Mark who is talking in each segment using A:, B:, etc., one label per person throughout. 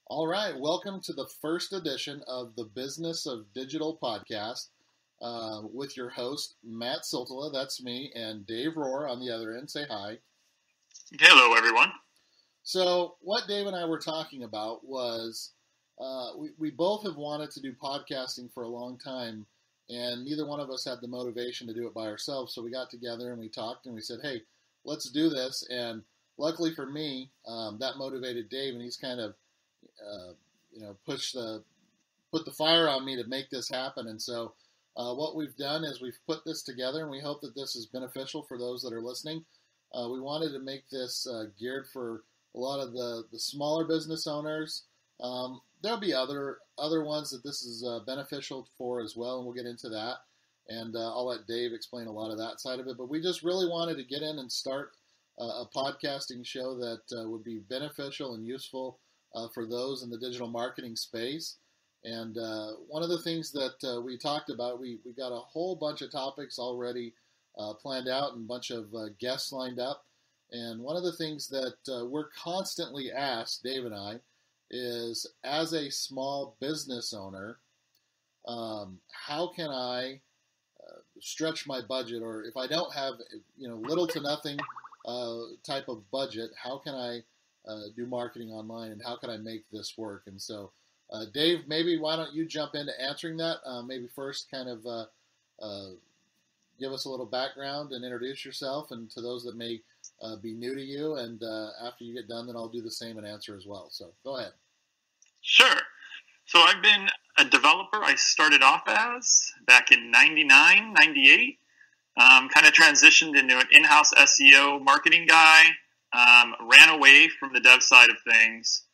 A: All right, welcome to the first edition of the Business of Digital podcast with your host, Matt Siltala, that's me, and Dave Rohr on the other end. Say hi.
B: Hello, everyone.
A: So, what Dave and I were talking about was we both have wanted to do podcasting for a long time, and neither one of us had the motivation to do it by ourselves. So, we got together and we talked and we said, hey, let's do this. And luckily for me, that motivated Dave, and he's kind of uh, put the fire on me to make this happen. And so, what we've done is we've put this together, and we hope that this is beneficial for those that are listening. We wanted to make this geared for a lot of the smaller business owners. There'll be other ones that this is beneficial for as well, and we'll get into that. And I'll let Dave explain a lot of that side of it. But we just really wanted to get in and start a podcasting show that would be beneficial and useful for those in the digital marketing space. And one of the things that we talked about, we got a whole bunch of topics already planned out and a bunch of guests lined up. And one of the things that we're constantly asked, Dave and I, is as a small business owner, how can I stretch my budget? Or if I don't have, little to nothing type of budget, how can I do marketing online, and how can I make this work? And so, Dave, maybe why don't you jump into answering that? Maybe first kind of give us a little background and introduce yourself, and to those that may be new to you. And after you get done, then I'll do the same and answer as well. So go ahead.
B: Sure. So I've been a developer. I started off as back in 99, 98. Kind of transitioned into an in-house SEO marketing guy. Ran away from the dev side of things.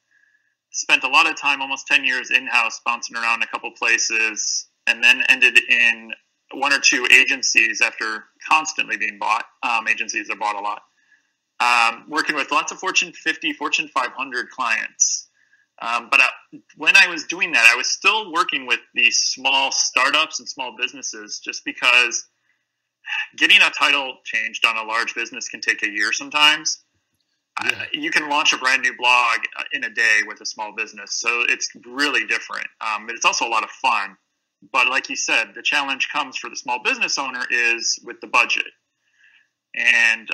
B: Spent a lot of time, almost 10 years in-house, bouncing around a couple places, and then ended in one or two agencies after constantly being bought. Agencies are bought a lot. Working with lots of Fortune 50, Fortune 500 clients. But when I was doing that, I was still working with these small startups and small businesses, just because getting a title changed on a large business can take a year sometimes. Yeah. You can launch a brand new blog in a day with a small business. So it's really different. But it's also a lot of fun. But like you said, the challenge comes for the small business owner is with the budget. And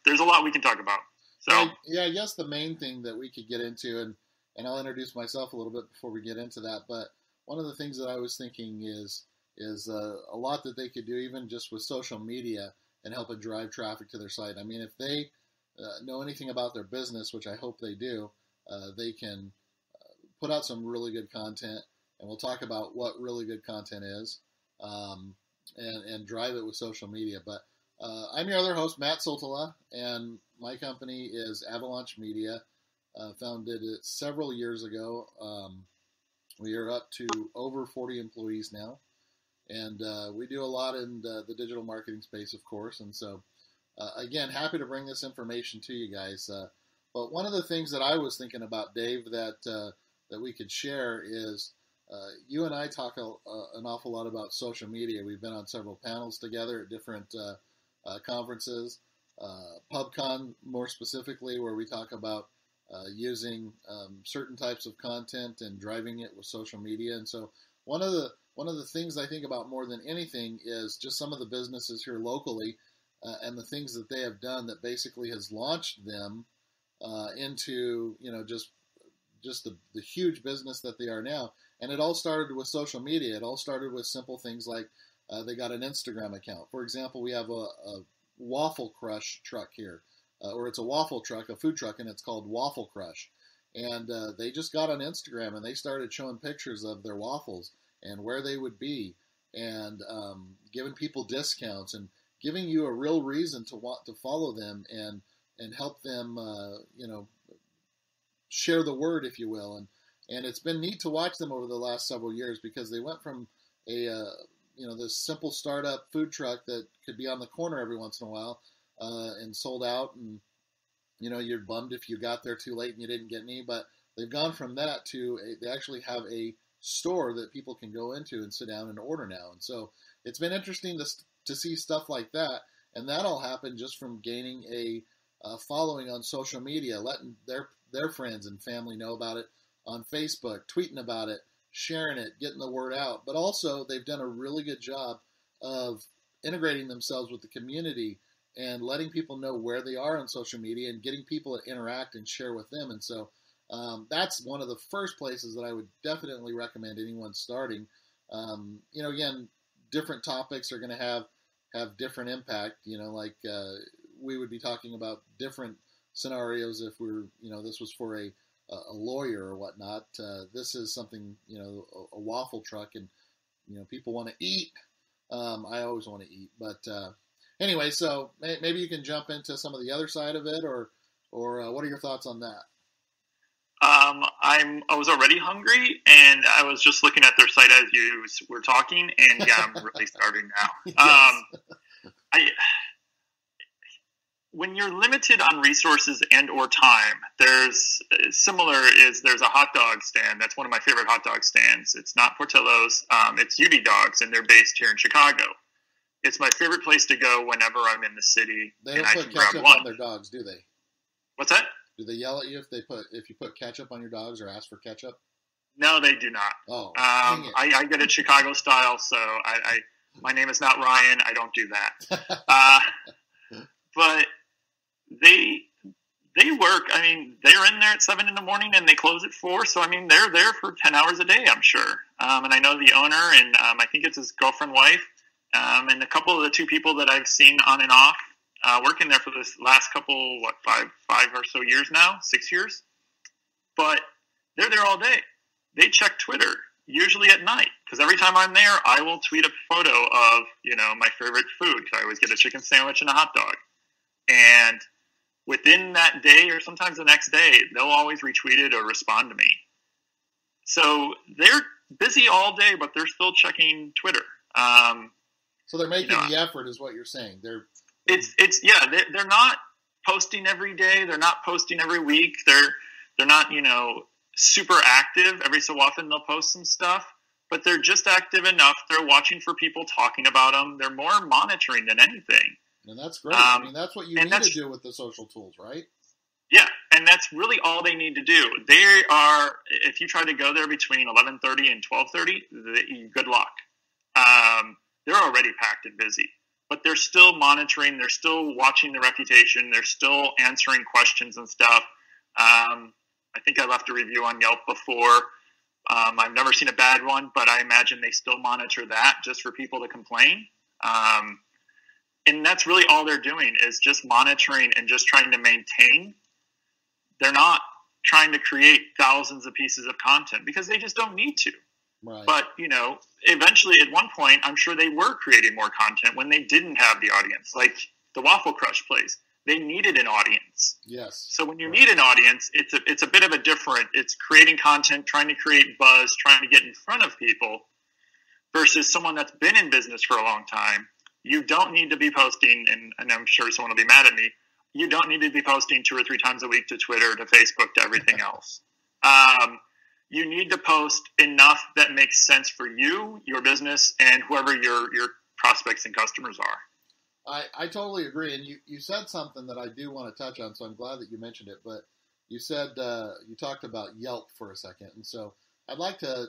B: there's a lot we can talk about. So
A: yeah, I guess the main thing that we could get into, and I'll introduce myself a little bit before we get into that, but one of the things that I was thinking is a lot that they could do even just with social media and help it drive traffic to their site. I mean, if they know anything about their business, which I hope they do, they can put out some really good content, and we'll talk about what really good content is, and drive it with social media. But I'm your other host, Matt Siltala, and my company is Avalanche Media, founded it several years ago. We are up to over 40 employees now, and we do a lot in the digital marketing space, of course, and so again, happy to bring this information to you guys. But one of the things that I was thinking about, Dave, that we could share is you and I talk an awful lot about social media. We've been on several panels together at different conferences, PubCon more specifically, where we talk about using certain types of content and driving it with social media. And so one of the things I think about more than anything is just some of the businesses here locally. And the things that they have done that basically has launched them into just the huge business that they are now. And it all started with social media. It all started with simple things like they got an Instagram account. For example, we have a Waffle Crush truck here, or it's a waffle truck, a food truck, and it's called Waffle Crush. And they just got on Instagram and they started showing pictures of their waffles and where they would be, and giving people discounts and giving you a real reason to want to follow them and help them, share the word, if you will. And it's been neat to watch them over the last several years, because they went from this simple startup food truck that could be on the corner every once in a while and sold out, and you're bummed if you got there too late and you didn't get any. But they've gone from that to they actually have a store that people can go into and sit down and order now. And so it's been interesting to see stuff like that, and that all happened just from gaining a following on social media, letting their friends and family know about it on Facebook, tweeting about it, sharing it, getting the word out. But also, they've done a really good job of integrating themselves with the community and letting people know where they are on social media and getting people to interact and share with them. And so that's one of the first places that I would definitely recommend anyone starting. Again, different topics are going to have different impact. Like we would be talking about different scenarios if this was for a lawyer or whatnot. This is something, a waffle truck, and people want to eat. I always want to eat, but anyway, so maybe you can jump into some of the other side of it, or what are your thoughts on that?
B: I was already hungry, and I was just looking at their site as you were talking, and yeah, I'm really starving now. Yes. When you're limited on resources and or time, there's a hot dog stand. That's one of my favorite hot dog stands. It's not Portillo's. It's UD Dogs, and they're based here in Chicago. It's my favorite place to go whenever I'm in the city.
A: They don't put ketchup on their dogs, do they?
B: What's that?
A: Do they yell at you if you put ketchup on your dogs or ask for ketchup?
B: No, they do not.
A: Oh,
B: I get it Chicago style, so my name is not Ryan. I don't do that. But they work. I mean, they're in there at 7 a.m. and they close at 4. So I mean, they're there for 10 hours a day, I'm sure. And I know the owner, and I think it's his girlfriend, wife, and a couple of the two people that I've seen on and off working there for this last couple, five or so years now, 6 years. But they're there all day. They check Twitter, usually at night, because every time I'm there, I will tweet a photo of, my favorite food, because I always get a chicken sandwich and a hot dog. And within that day, or sometimes the next day, they'll always retweet it or respond to me. So they're busy all day, but they're still checking Twitter.
A: So they're making the effort, is what you're saying. They're
B: not posting every day. They're not posting every week. They're not, super active. Every so often they'll post some stuff, but they're just active enough. They're watching for people talking about them. They're more monitoring than anything.
A: And that's great. I mean, that's what you need to do with the social tools, right?
B: Yeah, and that's really all they need to do. They are, if you try to go there between 11:30 and 12:30, good luck. They're already packed and busy, but they're still monitoring. They're still watching the reputation. They're still answering questions and stuff. I think I left a review on Yelp before. I've never seen a bad one, but I imagine they still monitor that just for people to complain. And that's really all they're doing, is just monitoring and just trying to maintain. They're not trying to create thousands of pieces of content because they just don't need to.
A: Right.
B: But, eventually at one point, I'm sure they were creating more content when they didn't have the audience, like the Waffle Crush place. They needed an audience.
A: Yes.
B: So when you need an audience, it's a bit of a different, it's creating content, trying to create buzz, trying to get in front of people, versus someone that's been in business for a long time. You don't need to be posting, and I'm sure someone will be mad at me, you don't need to be posting 2 or 3 times a week to Twitter, to Facebook, to everything else. You need to post enough that makes sense for you, your business, and whoever your prospects and customers are.
A: I totally agree. And you said something that I do want to touch on, so I'm glad that you mentioned it. But you said you talked about Yelp for a second. And so I'd like to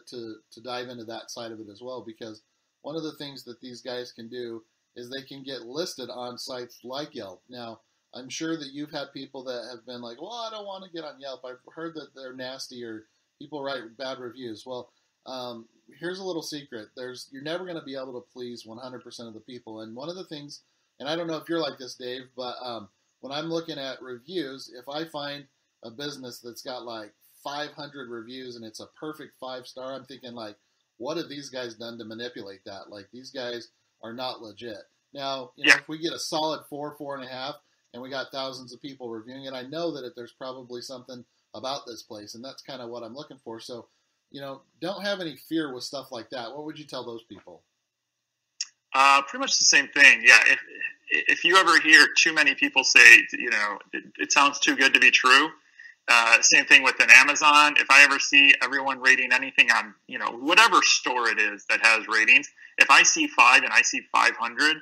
A: dive into that side of it as well, because one of the things that these guys can do is they can get listed on sites like Yelp. Now, I'm sure that you've had people that have been like, well, I don't want to get on Yelp. I've heard that they're nasty or people write bad reviews. Well, here's a little secret. You're never going to be able to please 100% of the people. And one of the things, and I don't know if you're like this, Dave, but when I'm looking at reviews, if I find a business that's got like 500 reviews and it's a perfect 5-star, I'm thinking like, what have these guys done to manipulate that? Like, these guys are not legit. Now, if we get a solid 4, 4.5, and we got thousands of people reviewing it, I know that there's probably something about this place, and that's kind of what I'm looking for. So, don't have any fear with stuff like that. What would you tell those people?
B: Pretty much the same thing. Yeah. If you ever hear too many people say, it sounds too good to be true. Same thing with an Amazon. If I ever see everyone rating anything on, whatever store it is that has ratings, if I see 5 and I see 500,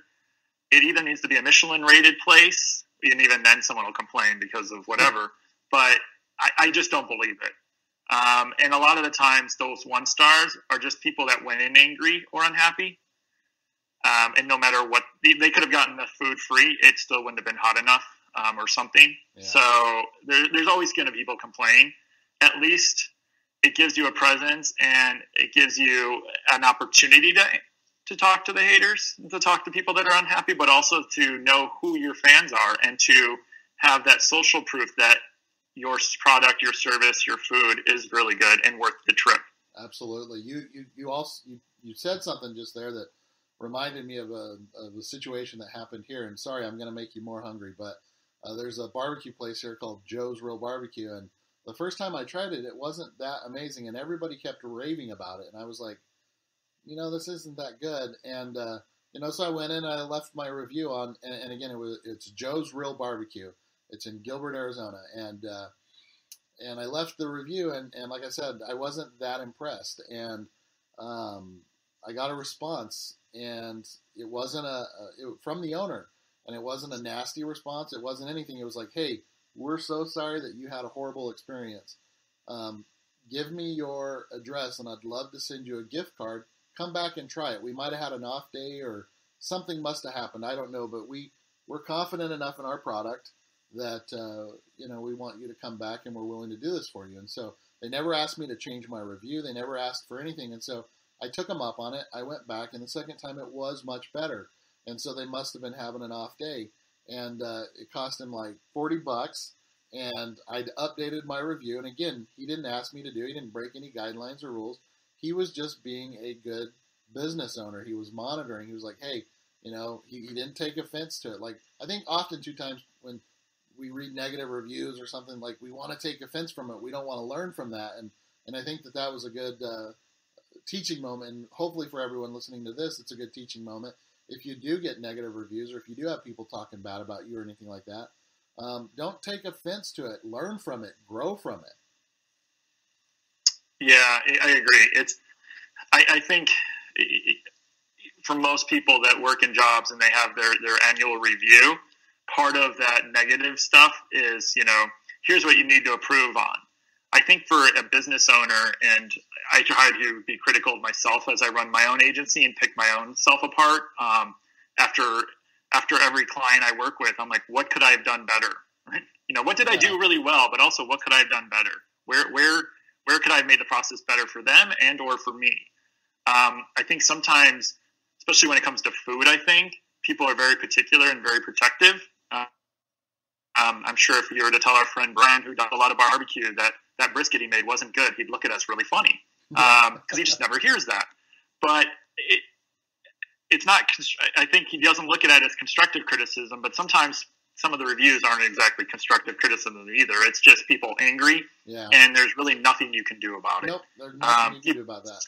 B: it either needs to be a Michelin rated place, and even then someone will complain because of whatever. But I just don't believe it. And a lot of the times those 1-stars are just people that went in angry or unhappy. And no matter what, they could have gotten the food free, it still wouldn't have been hot enough or something. Yeah. So there's always going to be people complain. At least it gives you a presence, and it gives you an opportunity to talk to the haters, to talk to people that are unhappy, but also to know who your fans are and to have that social proof that your product, your service, your food is really good and worth the trip.
A: Absolutely. You also said something just there that reminded me of a situation that happened here. And sorry, I'm going to make you more hungry, but there's a barbecue place here called Joe's Real Barbecue, and the first time I tried it, it wasn't that amazing, and everybody kept raving about it, and I was like, this isn't that good. And so I went in and I left my review on, and again, it's Joe's Real Barbecue. It's in Gilbert, Arizona, and I left the review, and like I said, I wasn't that impressed, and I got a response, and it wasn't from the owner, and it wasn't a nasty response. It wasn't anything. It was like, hey, we're so sorry that you had a horrible experience. Give me your address, and I'd love to send you a gift card. Come back and try it. We might have had an off day, or something must have happened. I don't know, but we're confident enough in our product that we want you to come back, and we're willing to do this for you. And so they never asked me to change my review. They never asked for anything. And so I took them up on it. I went back, and the second time it was much better. And so they must have been having an off day. And it cost him like $40, and I'd updated my review. And again, he didn't ask me to do it. He didn't break any guidelines or rules. He was just being a good business owner. He was monitoring. He was like, hey, he didn't take offense to it. Like, I think often 2 times when we read negative reviews or something, like, we want to take offense from it. We don't want to learn from that. And I think that was a good teaching moment. And hopefully for everyone listening to this, it's a good teaching moment. If you do get negative reviews, or if you do have people talking bad about you or anything like that, don't take offense to it. Learn from it. Grow from it.
B: Yeah, I agree. I think for most people that work in jobs and they have their annual review, part of that negative stuff is, here's what you need to improve on. I think for a business owner, and I try to be critical of myself as I run my own agency and pick my own self apart. After every client I work with, I'm like, what could I have done better? Right? What did I do really well, but also what could I have done better? Where could I have made the process better for them and or for me? I think sometimes, especially when it comes to food, I think people are very particular and very protective. I'm sure if you were to tell our friend Brian, who does a lot of barbecue, that brisket he made wasn't good, he'd look at us really funny because he just never hears that. But it's not. I think he doesn't look at it as constructive criticism. But sometimes some of the reviews aren't exactly constructive criticism either. It's just people angry, and there's really nothing you can do about it.
A: Nope, there's nothing you can do about that.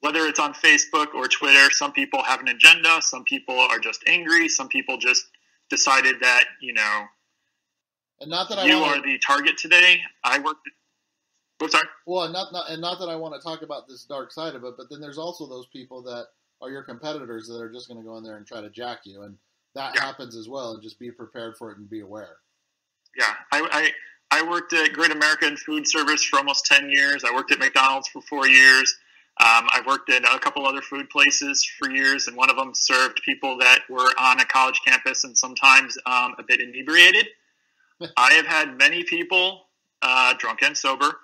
B: Whether it's on Facebook or Twitter, some people have an agenda. Some people are just angry. Some people just decided that
A: and not that
B: you are the target today. I worked. Oh, sorry.
A: Well, not that I want to talk about this dark side of it, but then there's also those people that are your competitors that are just going to go in there and try to jack you, and that happens as well. And just be prepared for it and be aware.
B: Yeah, I worked at Great American Food Service for almost 10 years. I worked at McDonald's for 4 years. I've worked at a couple other food places for years, and one of them served people that were on a college campus and sometimes a bit inebriated. I have had many people, drunk and sober,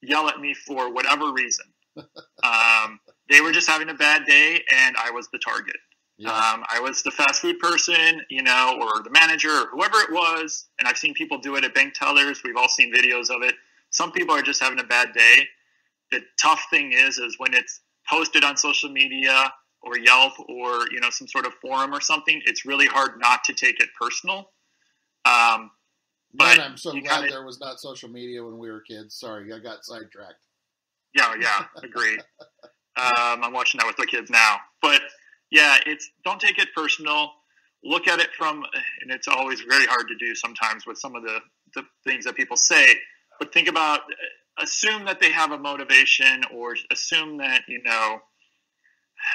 B: yell at me for whatever reason. They were just having a bad day, and I was the target. Yeah. I was the fast food person, or the manager, or whoever it was, and I've seen people do it at bank tellers. We've all seen videos of it. Some people are just having a bad day. The tough thing is when it's posted on social media or Yelp or, some sort of forum or something, it's really hard not to take it personal.
A: But I'm so glad there was not social media when we were kids. Sorry, I got sidetracked.
B: Yeah, agreed. I'm watching that with the kids now. But, yeah, don't take it personal. Look at it and it's always very hard to do sometimes with some of the things that people say. But think about, assume that they have a motivation, or assume that,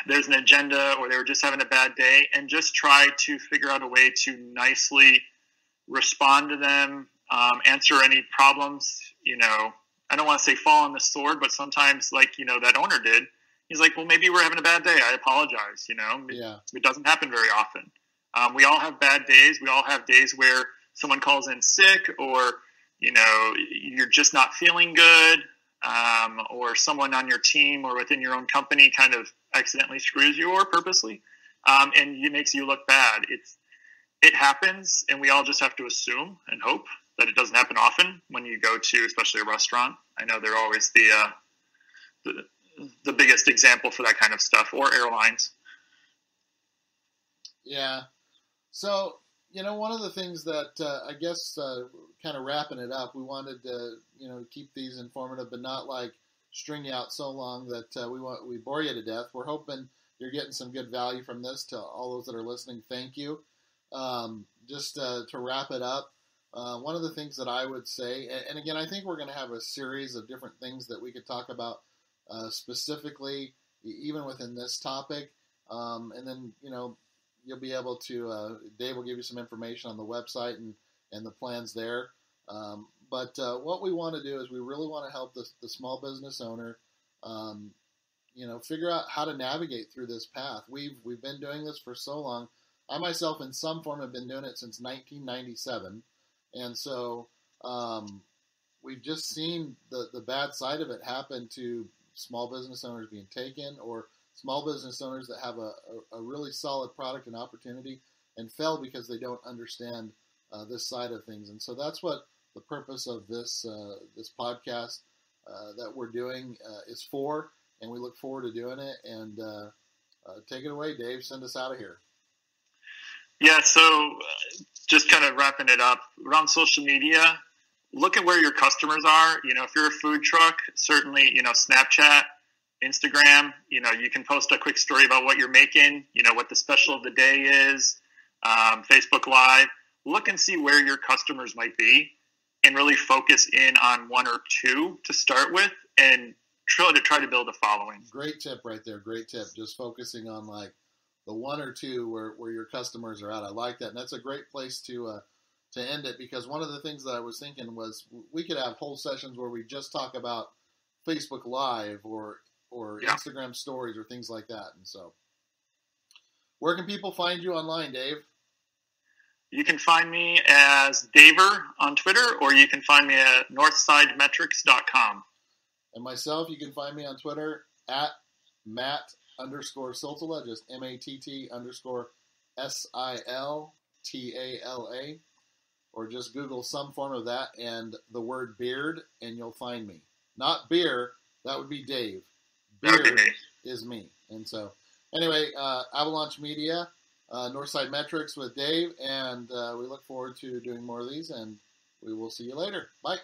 B: there's an agenda, or they were just having a bad day, and just try to figure out a way to nicely respond to them, answer any problems. I don't want to say fall on the sword, but sometimes, like, that owner did, he's like, well, maybe we're having a bad day. I apologize. It doesn't happen very often. We all have bad days. We all have days where someone calls in sick, or, you're just not feeling good, or someone on your team or within your own company kind of accidentally screws you, or purposely, and it makes you look bad. It happens, and we all just have to assume and hope that it doesn't happen often when you go to, especially a restaurant. I know they're always the biggest example for that kind of stuff, or airlines.
A: Yeah. So, one of the things that I guess kind of wrapping it up, we wanted to, keep these informative, but not like string you out so long that we bore you to death. We're hoping you're getting some good value from this. To all those that are listening, thank you. Just to wrap it up, one of the things that I would say, and again, I think we're going to have a series of different things that we could talk about specifically, even within this topic, and then, you'll be able to, Dave will give you some information on the website and the plans there. But what we want to do is we really want to help the small business owner, figure out how to navigate through this path. We've been doing this for so long. I myself, in some form, have been doing it since 1997. And so we've just seen the bad side of it happen to small business owners being taken, or small business owners that have a really solid product and opportunity and fail because they don't understand this side of things. And so that's what the purpose of this podcast that we're doing is for, and we look forward to doing it. And take it away, Dave. Send us out of here.
B: Yeah, so just kind of wrapping it up, around social media, look at where your customers are. If you're a food truck, certainly, Snapchat, Instagram, you can post a quick story about what you're making, what the special of the day is, Facebook Live. Look and see where your customers might be, and really focus in on one or two to start with, and try to build a following.
A: Great tip right there. Great tip. Just focusing on like the one or two where your customers are at. I like that. And that's a great place to end it, because one of the things that I was thinking was we could have whole sessions where we just talk about Facebook Live or Instagram stories or things like that. And so where can people find you online, Dave?
B: You can find me as Daver on Twitter, or you can find me at northsidemetrics.com.
A: And myself, you can find me on Twitter at Matt_Siltala, just MATT_SILTALA, or just Google some form of that and the word beard, and you'll find me. Not beer, that would be Dave. Beard is me. And so, anyway, Avalanche Media, Northside Metrics with Dave, and we look forward to doing more of these, and we will see you later. Bye.